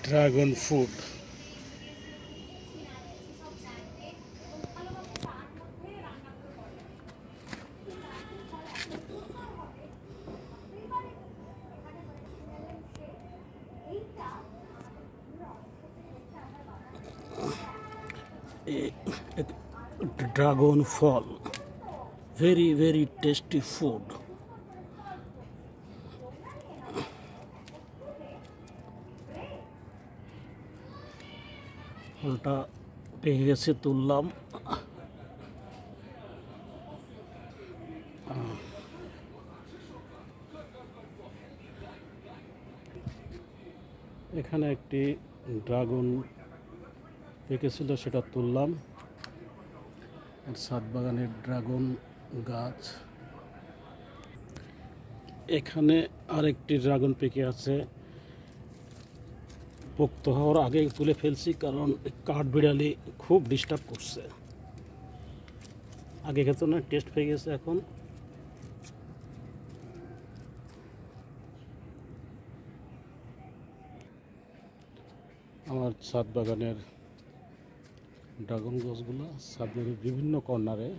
Dragon fruit. Dragon ফল, very tasty food। ফলটা পেকে গেছে, তুললাম। এখানে একটি ড্রাগন পেকেছিল, সেটা তুললাম। আর ছাদ বাগানের ড্রাগন গাছ। এখানে আরেকটি ড্রাগন পেকে আছে, পোক্ত হওয়ার আগে তুলে ফেলছি, কারণ কাঠবিড়ালি খুব ডিস্টার্ব করছে। আগে খেত না, টেস্ট হয়ে গেছে এখন। আমার ছাদ বাগানের ড্রাগন গাছগুলো ছাদের বিভিন্ন কর্নারে,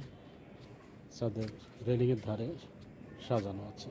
ছাদের রেলিংয়ের ধারে সাজানো আছে।